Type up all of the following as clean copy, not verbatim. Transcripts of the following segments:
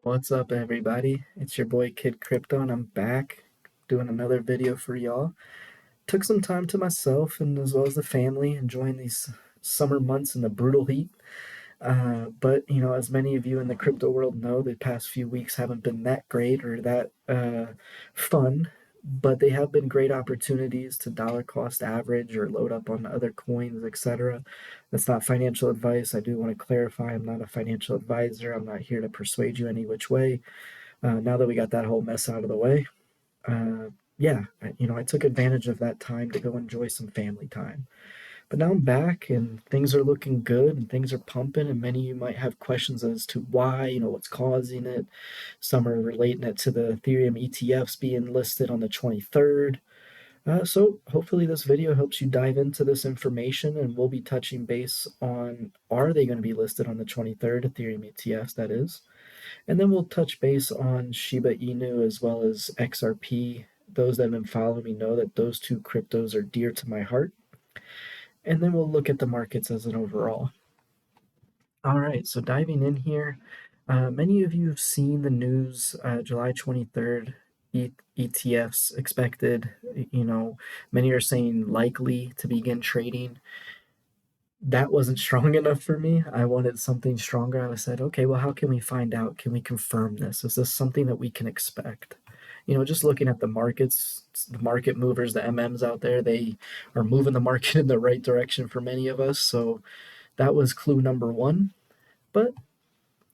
What's up, everybody? It's your boy Kid Crypto, and I'm back doing another video for y'all. Took some time to myself and as well as the family, enjoying these summer months in the brutal heat. But as many of you in the crypto world know, the past few weeks haven't been that great or that fun, but they have been great opportunities to dollar cost average or load up on other coins, etc. That's not financial advice. I do want to clarify I'm not a financial advisor. I'm not here to persuade you any which way. Now that we got that whole mess out of the way, uh, yeah, I took advantage of that time to go enjoy some family time. But now I'm back and things are looking good and things are pumping. And many of you might have questions as to why, what's causing it. Some are relating it to the Ethereum ETFs being listed on the 23rd. So hopefully this video helps you dive into this information, and we'll be touching base on, are they going to be listed on the 23rd, Ethereum ETFs, that is. And then we'll touch base on Shiba Inu as well as XRP. Those that have been following me know that those two cryptos are dear to my heart. And then we'll look at the markets as an overall. All right, so diving in here, many of you have seen the news, July 23rd, ETFs expected. Many are saying likely to begin trading. That wasn't strong enough for me. I wanted something stronger. I said, okay, well, how can we find out? Can we confirm this? Is this something that we can expect? Just looking at the markets, the market movers, the MMs out there, they are moving the market in the right direction for many of us. So that was clue number one. But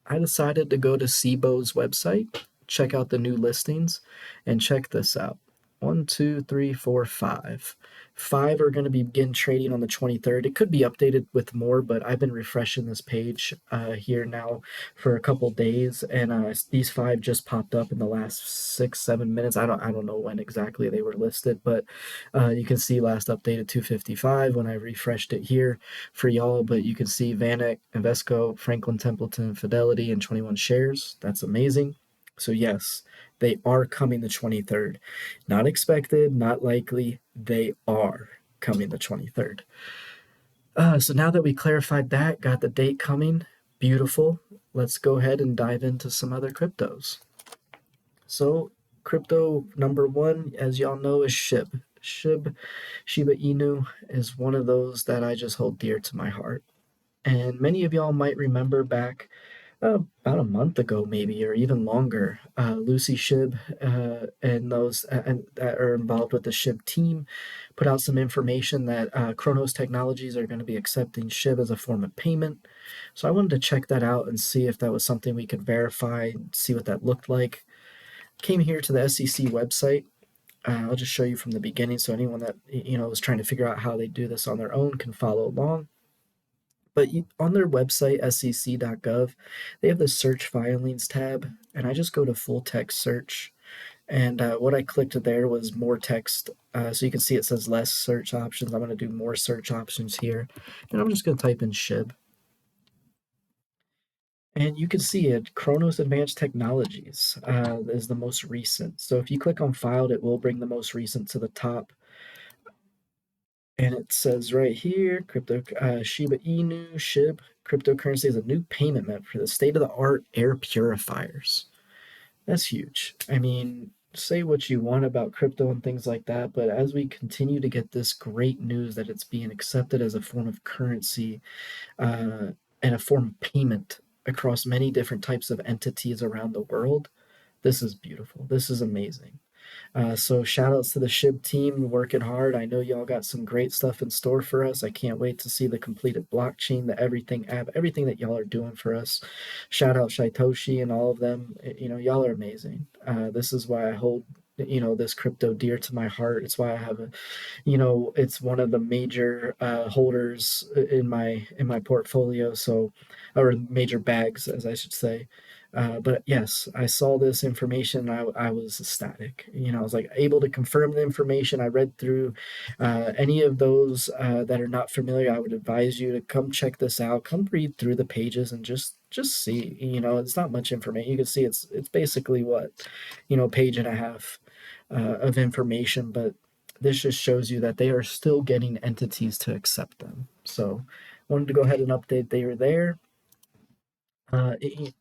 I decided to go to CBOE's website, check out the new listings, and check this out. One, two, three, four, five. Five are going to begin trading on the 23rd. It could be updated with more, but I've been refreshing this page here now for a couple days, and these five just popped up in the last 6-7 minutes. I don't know when exactly they were listed, but you can see last updated 255 when I refreshed it here for y'all. But you can see Vanek, Invesco, Franklin Templeton, Fidelity, and 21 shares. That's amazing. So yes, they are coming the 23rd. Not expected, not likely. They are coming the 23rd. So now that we clarified that, got the date coming, beautiful. Let's go ahead and dive into some other cryptos. So crypto number one, as y'all know, is SHIB. Shiba Inu is one of those that I just hold dear to my heart. And many of y'all might remember back about a month ago, maybe, or even longer, Lucy Shib and those that are involved with the Shib team put out some information that Kronos Technologies are going to be accepting Shib as a form of payment. So I wanted to check that out and see if that was something we could verify, see what that looked like. Came here to the SEC website. I'll just show you from the beginning, so anyone that is trying to figure out how they do this on their own can follow along. But on their website, sec.gov, they have the search filings tab, and I just go to full text search. And what I clicked there was more text. So you can see it says less search options. I'm going to do more search options here. And I'm just going to type in SHIB. And you can see it, Kronos Advanced Technologies is the most recent. So if you click on filed, it will bring the most recent to the top. And it says right here, Shiba Inu, SHIB, cryptocurrency is a new payment method for the state-of-the-art air purifiers. That's huge. I mean, say what you want about crypto and things like that, but as we continue to get this great news that it's being accepted as a form of currency and a form of payment across many different types of entities around the world, this is beautiful. This is amazing. So shout outs to the SHIB team working hard. I know y'all got some great stuff in store for us. I can't wait to see the completed blockchain, the everything app, everything that y'all are doing for us. Shout out Shaitoshi and all of them. Y'all are amazing. This is why I hold this crypto dear to my heart. It's why I have it's one of the major holders in my portfolio. So, or major bags, as I should say. But yes, I saw this information. I was ecstatic. I was like able to confirm the information. I read through any of those that are not familiar. I would advise you to come check this out. Come read through the pages and just see. It's not much information. You can see it's basically what page and a half of information, but this just shows you that they are still getting entities to accept them. So wanted to go ahead and update they are there.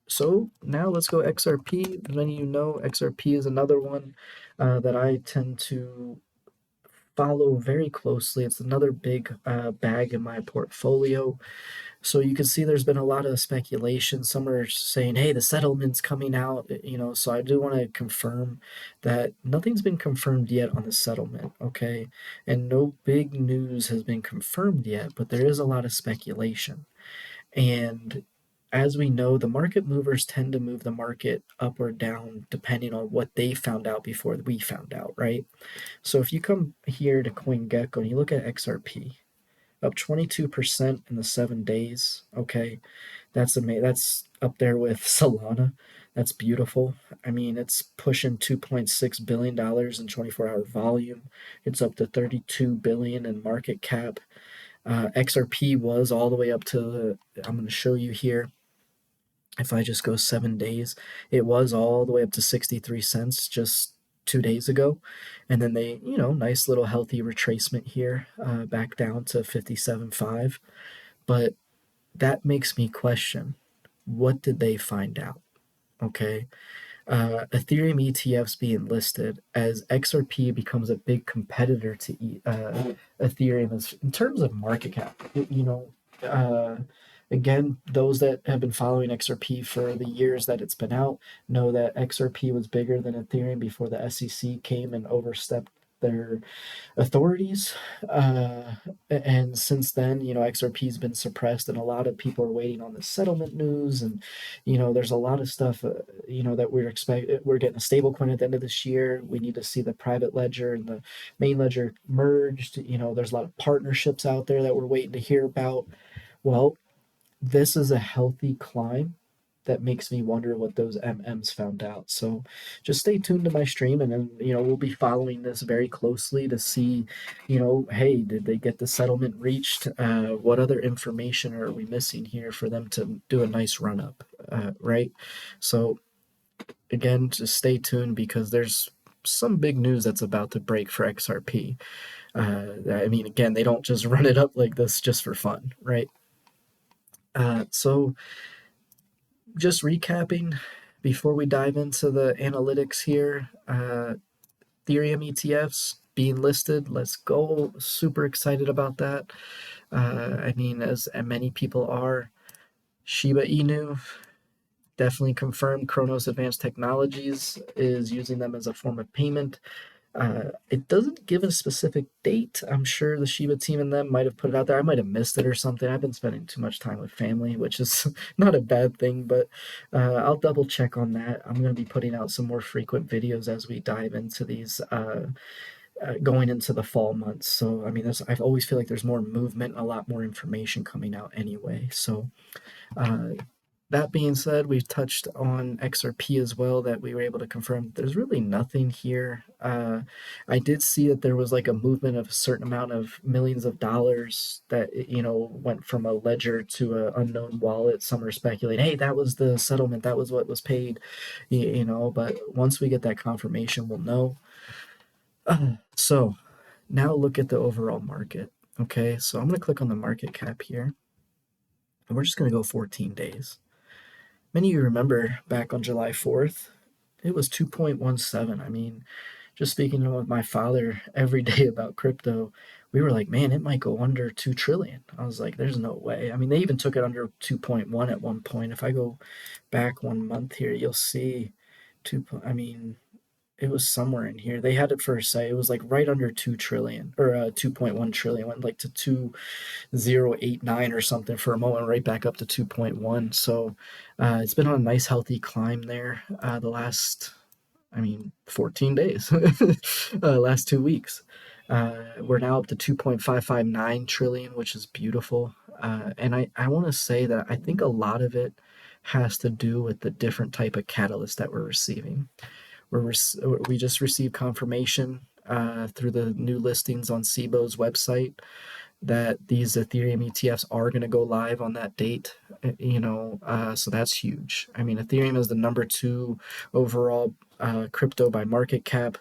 So now let's go XRP. As many of you know, XRP is another one that I tend to follow very closely. It's another big bag in my portfolio. So you can see there's been a lot of speculation. Some are saying, hey, the settlement's coming out, so I do want to confirm that nothing's been confirmed yet on the settlement, okay? And no big news has been confirmed yet, but there is a lot of speculation. And as we know, the market movers tend to move the market up or down depending on what they found out before we found out, right? So if you come here to CoinGecko and you look at XRP, up 22% in the 7 days. Okay, that's amazing. That's up there with Solana. That's beautiful. I mean, it's pushing $2.6 billion in 24-hour volume. It's up to 32 billion in market cap. XRP was all the way up to I'm going to show you here. If I just go 7 days, it was all the way up to 63 cents just 2 days ago. And then they, nice little healthy retracement here, back down to 57.5. But that makes me question, what did they find out? Okay. Ethereum ETFs being listed as XRP becomes a big competitor to Ethereum in terms of market cap. Again, those that have been following XRP for the years that it's been out know that XRP was bigger than Ethereum before the SEC came and overstepped their authorities. And since then, XRP has been suppressed, and a lot of people are waiting on the settlement news. And there's a lot of stuff, that we're getting a stable coin at the end of this year. We need to see the private ledger and the main ledger merged. There's a lot of partnerships out there that we're waiting to hear about. Well, this is a healthy climb that makes me wonder what those MMs found out. So just stay tuned to my stream, and then we'll be following this very closely to see, hey, did they get the settlement reached? What other information are we missing here for them to do a nice run up, right? So again, just stay tuned because there's some big news that's about to break for XRP. I mean, again, they don't just run it up like this just for fun, right? So just recapping before we dive into the analytics here, Ethereum ETFs being listed. Let's go. Super excited about that. I mean, as many people are. Shiba Inu, definitely confirmed. Kronos Advanced Technologies is using them as a form of payment. It doesn't give a specific date. I'm sure the Shiba team and them might have put it out there. I might have missed it or something. I've been spending too much time with family, which is not a bad thing, but I'll double check on that. I'm going to be putting out some more frequent videos as we dive into these going into the fall months. So, I mean, I always feel like there's more movement, a lot more information coming out anyway. So, that being said, we've touched on XRP as well that we were able to confirm. There's really nothing here. I did see that there was like a movement of a certain amount of millions of dollars that, went from a ledger to an unknown wallet. Some are speculating, hey, that was the settlement. That was what was paid, but once we get that confirmation, we'll know. So now look at the overall market. Okay, so I'm going to click on the market cap here. And we're just going to go 14 days. Many of you remember back on July 4th, it was 2.17. I mean, just speaking with my father every day about crypto, we were like, man, it might go under 2 trillion. I was like, there's no way. I mean, they even took it under 2.1 at one point. If I go back 1 month here, you'll see I mean, it was somewhere in here. They had it for a site. It was like right under 2 trillion or 2.1 trillion. It went like to 2.089 or something for a moment, right back up to 2.1. So it's been on a nice healthy climb there the last, 14 days, last 2 weeks. We're now up to 2.559 trillion, which is beautiful. And I want to say that I think a lot of it has to do with the different type of catalyst that we're receiving. We just received confirmation through the new listings on CBOE's website that these Ethereum ETFs are going to go live on that date, so that's huge. I mean, Ethereum is the number 2 overall crypto by market cap.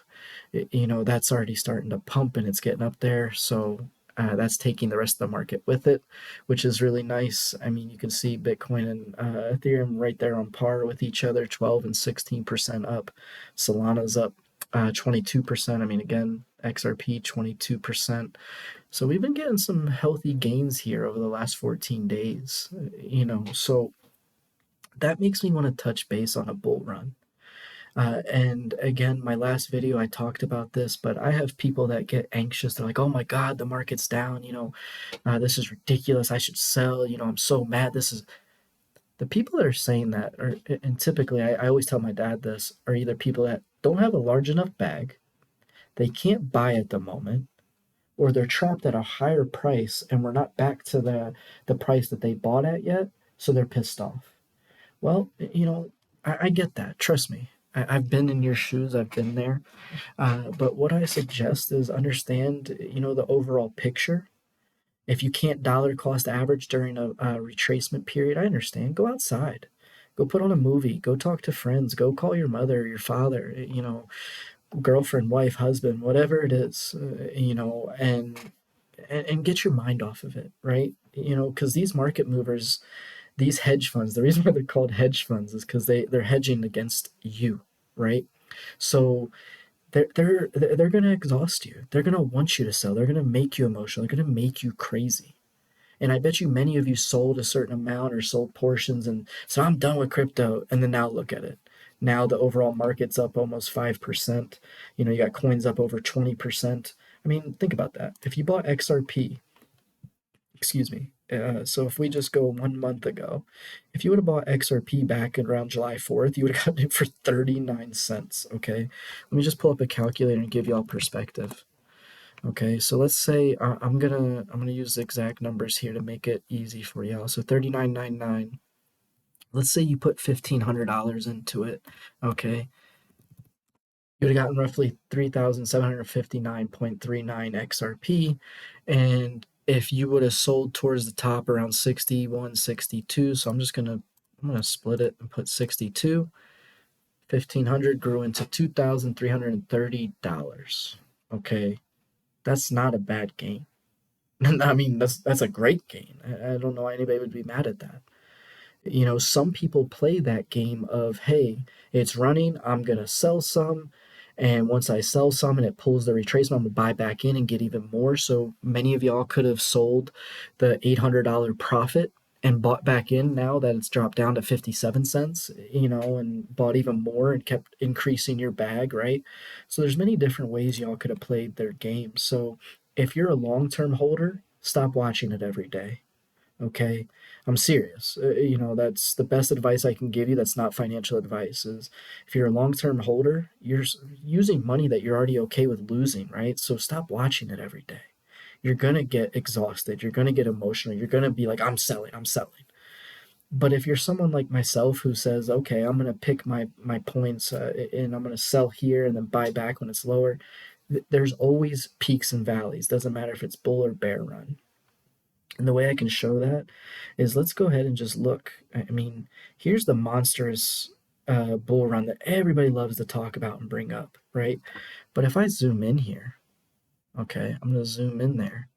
That's already starting to pump and it's getting up there. So That's taking the rest of the market with it, which is really nice. I mean, you can see Bitcoin and Ethereum right there on par with each other, 12 and 16% up. Solana's up 22%. I mean, again, XRP 22%. So we've been getting some healthy gains here over the last 14 days, so that makes me want to touch base on a bull run. And again, my last video, I talked about this, but I have people that get anxious. They're like, oh my God, the market's down. This is ridiculous. I should sell. I'm so mad. This is the people that are saying that, and typically, I always tell my dad this, are either people that don't have a large enough bag, they can't buy at the moment, or they're trapped at a higher price and we're not back to the price that they bought at yet. So they're pissed off. Well, I get that. Trust me. I've been in your shoes. I've been there. But what I suggest is understand, the overall picture. If you can't dollar cost average during a retracement period, I understand. Go outside. Go put on a movie. Go talk to friends. Go call your mother, your father, girlfriend, wife, husband, whatever it is, and get your mind off of it, right? Because these market movers, these hedge funds, the reason why they're called hedge funds is because they're hedging against you, right? So they're going to exhaust you. They're going to want you to sell. They're going to make you emotional. They're going to make you crazy. And I bet you many of you sold a certain amount or sold portions and so I'm done with crypto. And then now look at it. Now the overall market's up almost 5%. You got coins up over 20%. I mean, think about that. If you bought XRP, excuse me. So if we just go 1 month ago, if you would have bought XRP back around July 4th, you would have gotten it for 39 cents. Okay. Let me just pull up a calculator and give y'all perspective. Okay, so let's say I'm gonna use the exact numbers here to make it easy for y'all. So 39.99. Let's say you put $1,500 into it. Okay, you would have gotten roughly 3,759.39 XRP, and if you would have sold towards the top around 61, 62, so I'm gonna split it and put 62. 1,500 grew into $2,330. Okay, that's not a bad gain. I mean, that's a great gain. I don't know why anybody would be mad at that. Some people play that game of, hey, it's running, I'm going to sell some. And once I sell some and it pulls the retracement, I'm going to buy back in and get even more. So many of y'all could have sold the $800 profit and bought back in now that it's dropped down to 57 cents, and bought even more and kept increasing your bag, right? So there's many different ways y'all could have played their game. So if you're a long-term holder, stop watching it every day. Okay, I'm serious. That's the best advice I can give you. That's not financial advice. Is if you're a long-term holder, you're using money that you're already okay with losing, right? So stop watching it every day. You're gonna get exhausted. You're gonna get emotional. You're gonna be like, I'm selling. I'm selling. But if you're someone like myself who says, okay, I'm gonna pick my points and I'm gonna sell here and then buy back when it's lower, there's always peaks and valleys. Doesn't matter if it's bull or bear run. And the way I can show that is let's go ahead and just look. I mean, here's the monstrous bull run that everybody loves to talk about and bring up, right? But if I zoom in here, okay, I'm going to zoom in there.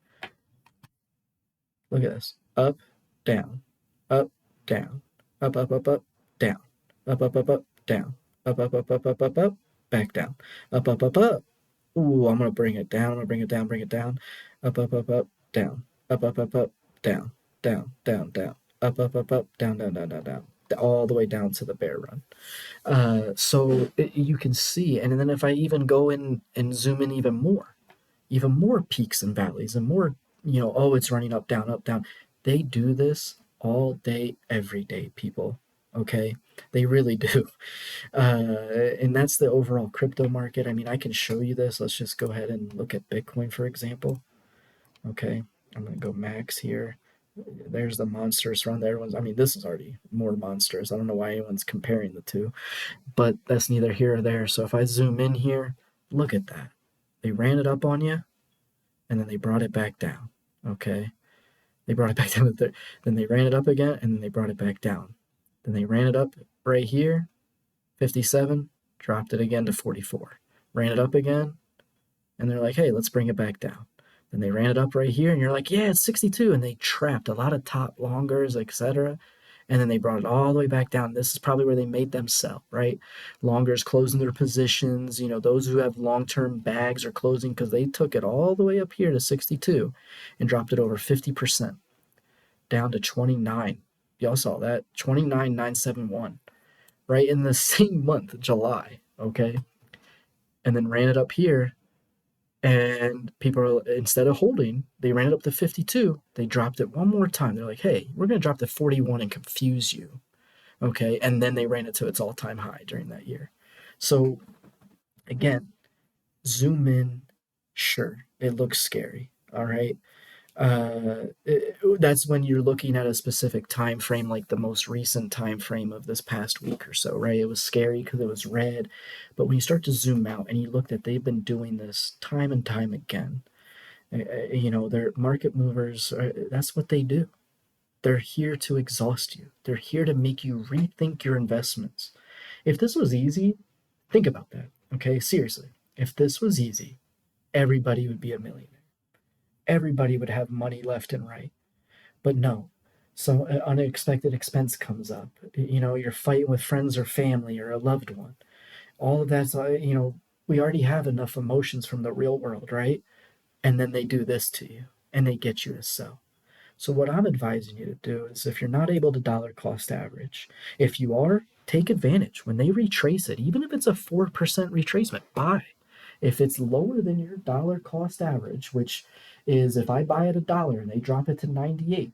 Look at this. Up, down, up, down, up, down, up, down, up, back down, up. Ooh, I'm going to bring it down. I'm going to bring it down, up, down, up, down, down, up, down, all the way down to the bear run. So you can see, and then if I even go in and zoom in even more peaks and valleys and more, oh, it's running up, down, up, down. They do this all day, every day, people. Okay, they really do. And that's the overall crypto market. I mean, I can show you this. Let's just go ahead and look at Bitcoin, for example. Okay, I'm going to go max here. There's the monstrous run. I mean, this is already more monstrous. I don't know why anyone's comparing the two, but that's neither here or there. So if I zoom in here, look at that. They ran it up on you, and then they brought it back down. Okay, they brought it back down. Then they ran it up again, and then they brought it back down. Then they ran it up right here, 57, dropped it again to 44. Ran it up again, and they're like, hey, let's bring it back down. Then they ran it up right here, and you're like, yeah, it's 62. And they trapped a lot of top longers, etc. And then they brought it all the way back down. This is probably where they made them sell, right? Longers closing their positions. Those who have long-term bags are closing because they took it all the way up here to 62 and dropped it over 50% down to 29. Y'all saw that 29,971, right in the same month, July. Okay, and then ran it up here, and people, instead of holding, they ran it up to 52. They dropped it one more time. They're like, hey, we're going to drop to 41 and confuse you. Okay. And then they ran it to its all-time high during that year. So again, zoom in. Sure, it looks scary. All right. That's when you're looking at a specific time frame, like the most recent time frame of this past week or so, right? It was scary because it was red, but when you start to zoom out and you look that they've been doing this time and time again, they're market movers. That's what they do. They're here to exhaust you. They're here to make you rethink your investments. If this was easy, think about that. Okay, seriously. If this was easy, everybody would be a millionaire. Everybody would have money left and right. But no. So an unexpected expense comes up. You're fighting with friends or family or a loved one. All of that's, we already have enough emotions from the real world, right? And then they do this to you and they get you to sell. So what I'm advising you to do is, if you're not able to dollar cost average, if you are, take advantage. When they retrace it, even if it's a 4% retracement, buy. If it's lower than your dollar cost average, which is, if I buy at $1 and they drop it to 98,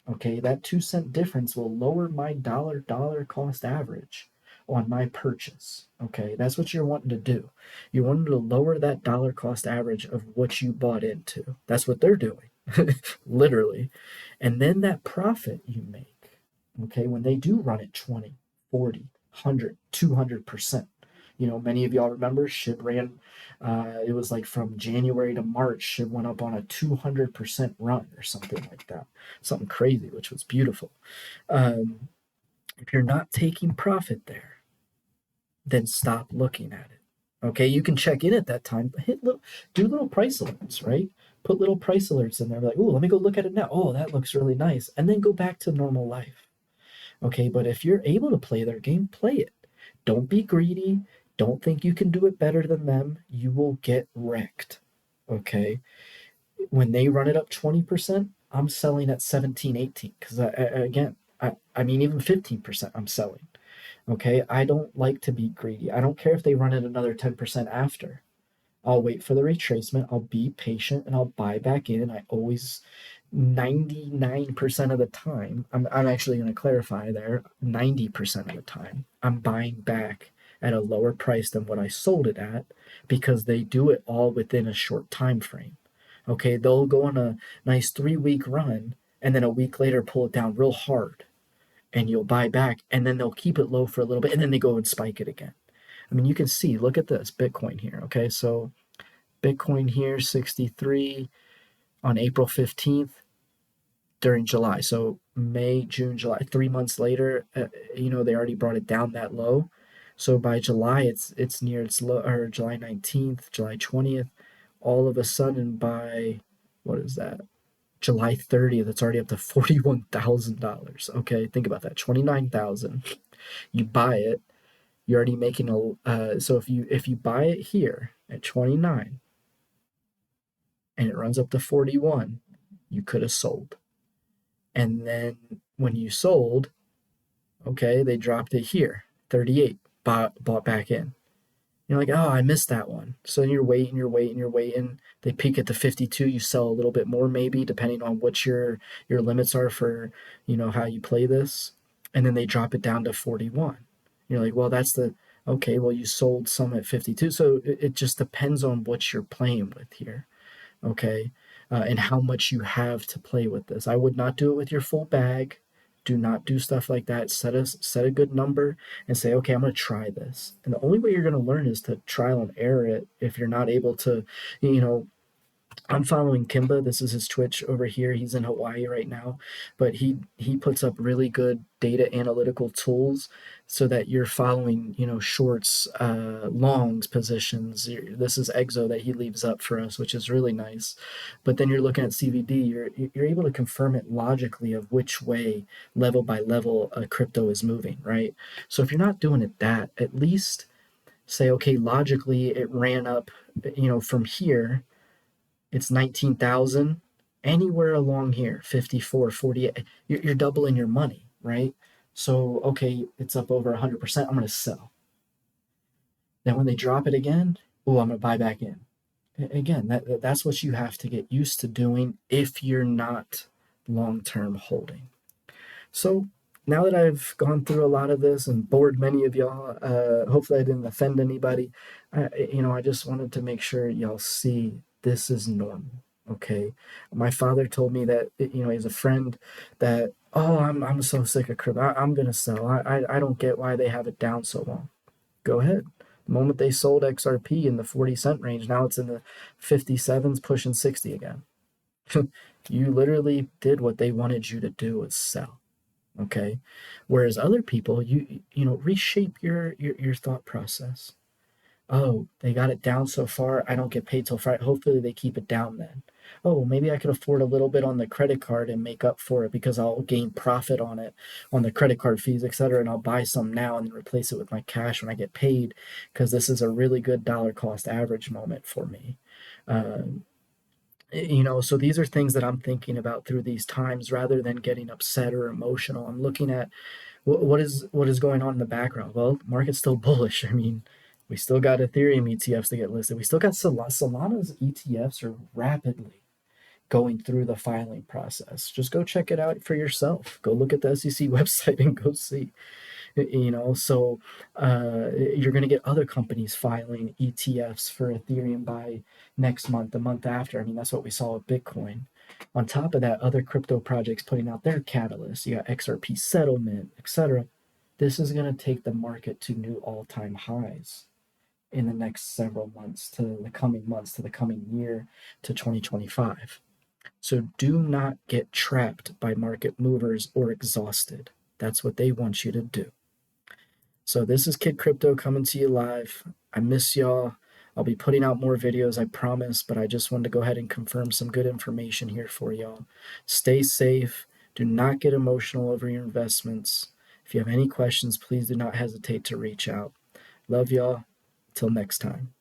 okay, that 2 cent difference will lower my dollar cost average on my purchase. Okay, that's what you're wanting to do. You're wanting to lower that dollar cost average of what you bought into. That's what they're doing, literally. And then that profit you make, okay, when they do run at 20, 40, 100, 200%. Many of y'all remember SHIB ran, it was like from January to March, SHIB went up on a 200% run or something like that. Something crazy, which was beautiful. Um, if you're not taking profit there, then stop looking at it. Okay, you can check in at that time, but do little price alerts, right? Put little price alerts in there, like, oh, let me go look at it now. Oh, that looks really nice. And then go back to normal life. Okay, but if you're able to play their game, play it. Don't be greedy. Don't think you can do it better than them. You will get wrecked. Okay, when they run it up 20%, I'm selling at 17, 18. Because I mean, even 15%, I'm selling. Okay, I don't like to be greedy. I don't care if they run it another 10% after. I'll wait for the retracement. I'll be patient and I'll buy back in. I always, 99% of the time, I'm actually going to clarify there, 90% of the time, I'm buying back at a lower price than what I sold it at, because they do it all within a short time frame. Okay, they'll go on a nice 3-week run and then a week later pull it down real hard, and you'll buy back, and then they'll keep it low for a little bit and then they go and spike it again. I mean, you can see, look at this Bitcoin here. Okay, so Bitcoin here, 63 on April 15th during July. So May, June, July, 3 months later, they already brought it down that low. So by July, it's near its low, or July 19th, July 20th. All of a sudden, by, what is that? July 30th, it's already up to $41,000. Okay, think about that. 29,000. You buy it, you're already making so if you buy it here at 29 and it runs up to 41, you could have sold. And then when you sold, okay, they dropped it here, 38, bought back in. You're like, oh, I missed that one. So you're waiting. They peak at the 52. You sell a little bit more, maybe, depending on what your limits are for, how you play this. And then they drop it down to 41. You're like, well, okay, well, you sold some at 52. So it just depends on what you're playing with here. Okay, and how much you have to play with this. I would not do it with your full bag. Do not do stuff like that. Set a good number and say, okay, I'm going to try this. And the only way you're going to learn is to trial and error it. If you're not able to, you know, I'm following Kimba. This is his Twitch over here. He's in Hawaii right now, but he puts up really good data analytical tools so that you're following, shorts, longs, positions. This is Exo that he leaves up for us, which is really nice. But then you're looking at CVD. You're able to confirm it logically of which way, level by level, a crypto is moving, right? So if you're not doing it that, at least say, okay, logically it ran up, from here it's 19,000. Anywhere along here, 54, 48, you're doubling your money, right? So, okay, it's up over 100%. I'm going to sell. Then when they drop it again, oh, I'm going to buy back in. Again, that's what you have to get used to doing if you're not long term holding. So now that I've gone through a lot of this and bored many of y'all, hopefully I didn't offend anybody. I just wanted to make sure y'all see this is normal. Okay, my father told me that he's a friend that I'm so sick of crypto. I'm gonna sell. I don't get why they have it down so long. Go ahead. The moment they sold XRP in the 40 cent range, now it's in the 57s, pushing 60 again. You literally did what they wanted you to do, is sell. Okay, whereas other people, reshape your thought process. Oh, they got it down so far, I don't get paid till Friday. Hopefully they keep it down then. Oh, maybe I could afford a little bit on the credit card and make up for it because I'll gain profit on it, on the credit card fees, etc., and I'll buy some now and then replace it with my cash when I get paid, because this is a really good dollar cost average moment for me. um, so these are things that I'm thinking about through these times rather than getting upset or emotional. I'm looking at what is going on in the background. Well, market's still bullish. I mean, we still got Ethereum ETFs to get listed. We still got Solana's ETFs are rapidly going through the filing process. Just go check it out for yourself. Go look at the SEC website and go see. So you're going to get other companies filing ETFs for Ethereum by next month, the month after. I mean, that's what we saw with Bitcoin. On top of that, other crypto projects putting out their catalysts. You got XRP settlement, etc. This is going to take the market to new all-time highs in the next several months, to the coming year, to 2025. So do not get trapped by market movers or exhausted. That's what they want you to do. So this is Kid Crypto coming to you live. I miss y'all. I'll be putting out more videos, I promise, but I just wanted to go ahead and confirm some good information here for y'all. Stay safe. Do not get emotional over your investments. If you have any questions, please do not hesitate to reach out. Love y'all. Till next time.